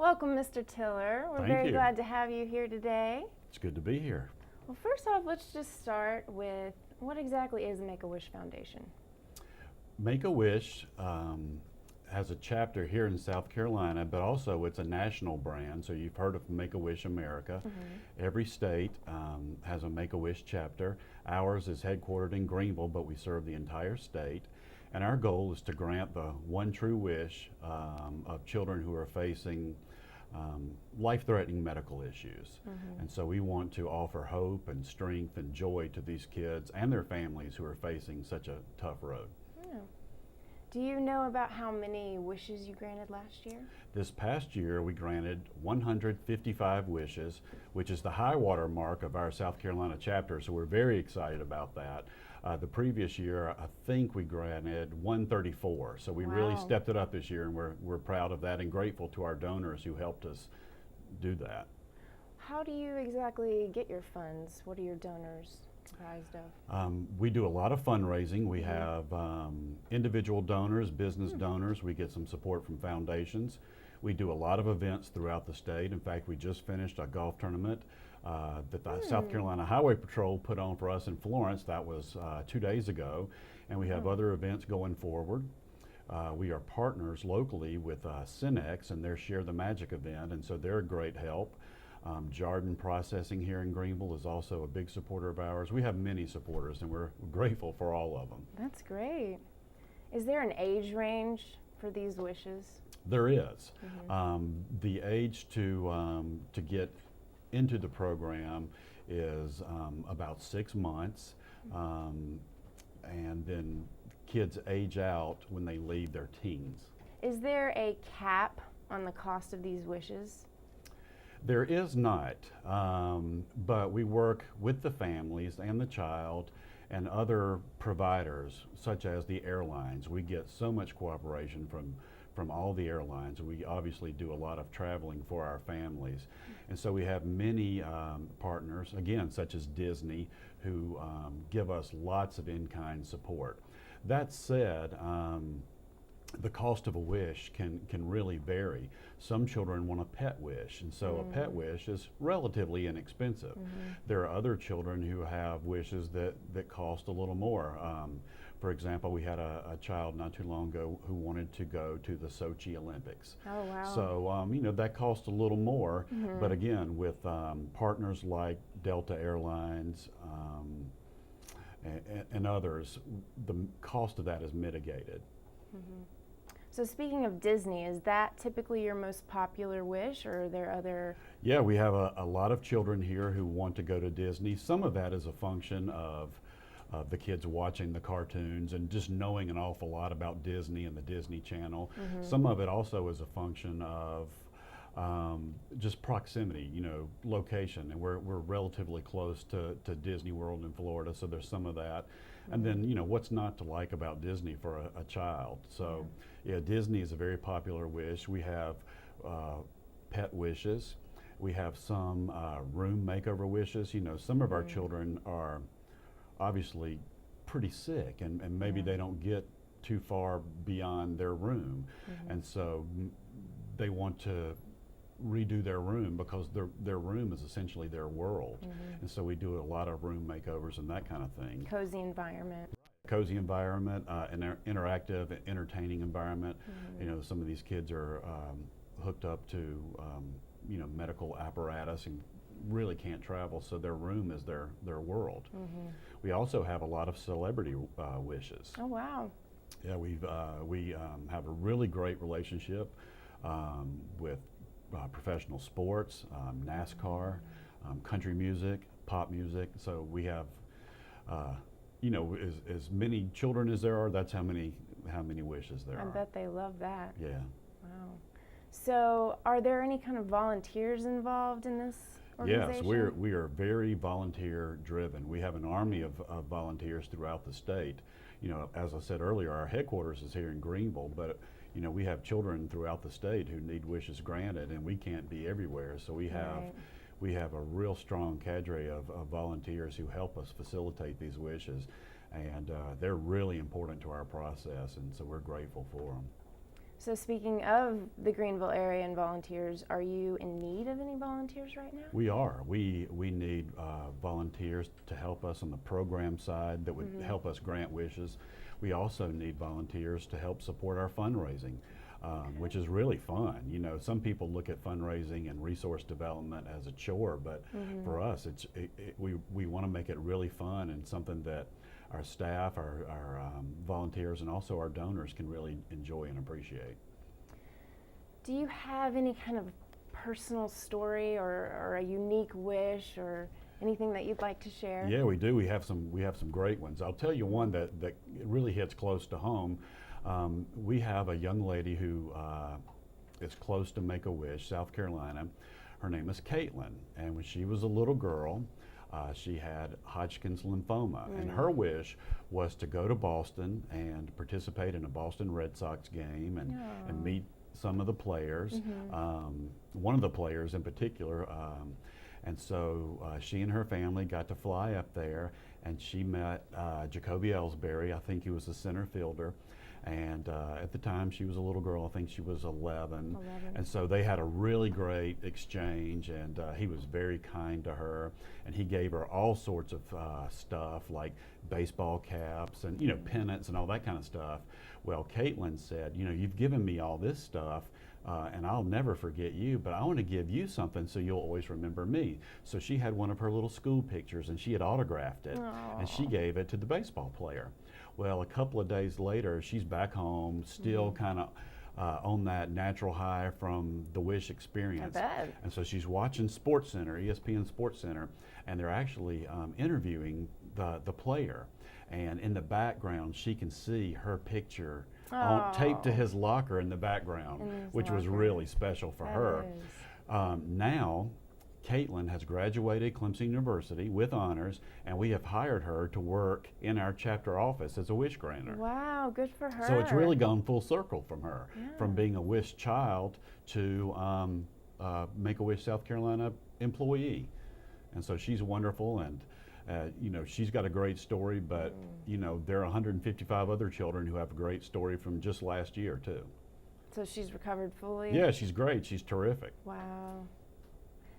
Welcome, Mr. Tiller. We're Thank very you. glad to have you here today. It's good to be here. Well, first off, let's just start with what exactly is the Make-A-Wish Foundation? Make-A-Wish has a chapter here in South Carolina, but also it's a national brand. So you've heard of Make-A-Wish America. Every state has a Make-A-Wish chapter. Ours is headquartered in Greenville, but we serve the entire state. And our goal is to grant the one true wish of children who are facing life-threatening medical issues. And so we want to offer hope and strength and joy to these kids and their families who are facing such a tough road. Yeah. Do you know about how many wishes you granted last year? This past year we granted 155 wishes, which is the high water mark of our South Carolina chapter, so we're very excited about that. The previous year I think we granted 134, so we really Wow. stepped it up this year, and we're proud of that and grateful to our donors who helped us do that. How do you exactly get your funds? What are your donors comprised of? We do a lot of fundraising. We have individual donors, business donors. We get some support from foundations. We do a lot of events throughout the state. In fact, we just finished a golf tournament that the South Carolina Highway Patrol put on for us in Florence. That was 2 days ago. And we have other events going forward. We are partners locally with Cinex and their Share the Magic event, and so they're a great help. Jardin Processing here in Greenville is also a big supporter of ours. We have many supporters, and we're grateful for all of them. That's great. Is there an age range for these wishes? There is. The age to get into the program is about 6 months, and then kids age out when they leave their teens. Is there a cap on the cost of these wishes? There is not, but we work with the families and the child and other providers, such as the airlines. We get so much cooperation from all the airlines. We obviously do a lot of traveling for our families. And so we have many partners, again, such as Disney, who give us lots of in-kind support. That said, the cost of a wish can really vary. Some children want a pet wish, and so a pet wish is relatively inexpensive. There are other children who have wishes that cost a little more. For example, we had a child not too long ago who wanted to go to the Sochi Olympics. Oh, wow. So, that cost a little more, but again, with partners like Delta Airlines and others, the cost of that is mitigated. So speaking of Disney, is that typically your most popular wish, or are there other? Yeah, we have a lot of children here who want to go to Disney. Some of that is a function of the kids watching the cartoons and just knowing an awful lot about Disney and the Disney Channel. Some of it also is a function of just proximity, location, and we're relatively close to Disney World in Florida, so there's some of that. And then, what's not to like about Disney for a child? So, yeah, Disney is a very popular wish. We have pet wishes. We have some room makeover wishes. Some of our children are obviously pretty sick, and maybe they don't get too far beyond their room. And so they want to redo their room because their room is essentially their world. And so we do a lot of room makeovers and that kind of thing. Cozy environment. Cozy environment, an interactive, entertaining environment. Some of these kids are hooked up to medical apparatus and really can't travel, so their room is their world. We also have a lot of celebrity wishes. Oh, wow. Yeah, we have a really great relationship with professional sports, NASCAR, country music, pop music. So we have, as many children as there are, that's how many wishes there are. I bet they love that. Yeah. Wow. So are there any kind of volunteers involved in this organization? Yes, we are very volunteer driven. We have an army of volunteers throughout the state. As I said earlier, our headquarters is here in Greenville, but we have children throughout the state who need wishes granted, and we can't be everywhere. So we have a real strong cadre of volunteers who help us facilitate these wishes, and they're really important to our process, and so we're grateful for them. So speaking of the Greenville area and volunteers, are you in need of any volunteers right now? We are. We need volunteers to help us on the program side that would help us grant wishes. We also need volunteers to help support our fundraising, which is really fun. You know, some people look at fundraising and resource development as a chore, but for us, we want to make it really fun and something that our staff, our volunteers, and also our donors can really enjoy and appreciate. Do you have any kind of personal story or a unique wish or anything that you'd like to share? Yeah, we do. We have some great ones. I'll tell you one that really hits close to home. We have a young lady who is close to Make-A-Wish, South Carolina. Her name is Caitlin, and when she was a little girl, she had Hodgkin's lymphoma, and her wish was to go to Boston and participate in a Boston Red Sox game and meet some of the players, one of the players in particular. And so she and her family got to fly up there, and she met Jacoby Ellsbury. I think he was the center fielder. And at the time, she was a little girl. I think she was 11. And so they had a really great exchange, and he was very kind to her. And he gave her all sorts of stuff, like baseball caps and, you know, pennants and all that kind of stuff. Well, Caitlin said, you know, you've given me all this stuff, and I'll never forget you, but I want to give you something so you'll always remember me. So she had one of her little school pictures, and she had autographed it, and she gave it to the baseball player. Well, a couple of days later, she's back home, still kind of on that natural high from the Wish experience. I bet. And so she's watching SportsCenter, ESPN SportsCenter, and they're actually interviewing the player. And in the background, she can see her picture taped to his locker in the background, which was really special for her. Now, Caitlin has graduated Clemson University with honors, and we have hired her to work in our chapter office as a Wish granter. Wow, good for her. So it's really gone full circle from her, from being a Wish child to Make-A-Wish South Carolina employee. And so she's wonderful, and you know, she's got a great story, but you know, there are 155 other children who have a great story from just last year too. So she's recovered fully? Yeah, she's great. She's terrific. Wow.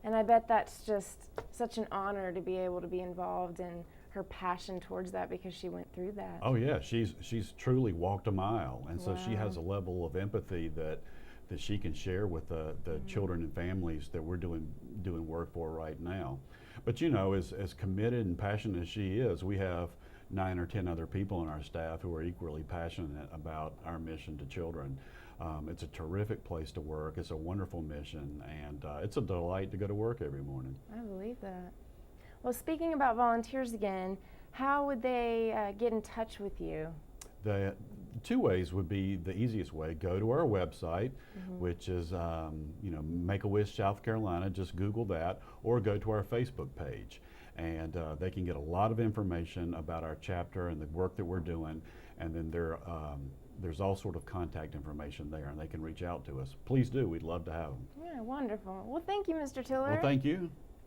And I bet that's just such an honor to be able to be involved in her passion towards that because she went through that. Oh yeah, she's truly walked a mile, and so she has a level of empathy that she can share with the children and families that we're doing work for right now. But you know, as committed and passionate as she is, we have 9 or 10 other people on our staff who are equally passionate about our mission to children. It's a terrific place to work. It's a wonderful mission, and it's a delight to go to work every morning. I believe that. Well, speaking about volunteers again, how would they get in touch with you? The 2 ways would be the easiest way. Go to our website, which is you know, Make-A-Wish South Carolina. Just Google that, or go to our Facebook page, and they can get a lot of information about our chapter and the work that we're doing. And then there's all sort of contact information there, and they can reach out to us. Please do. We'd love to have them. Yeah, wonderful. Well, thank you, Mr. Tiller. Well, thank you.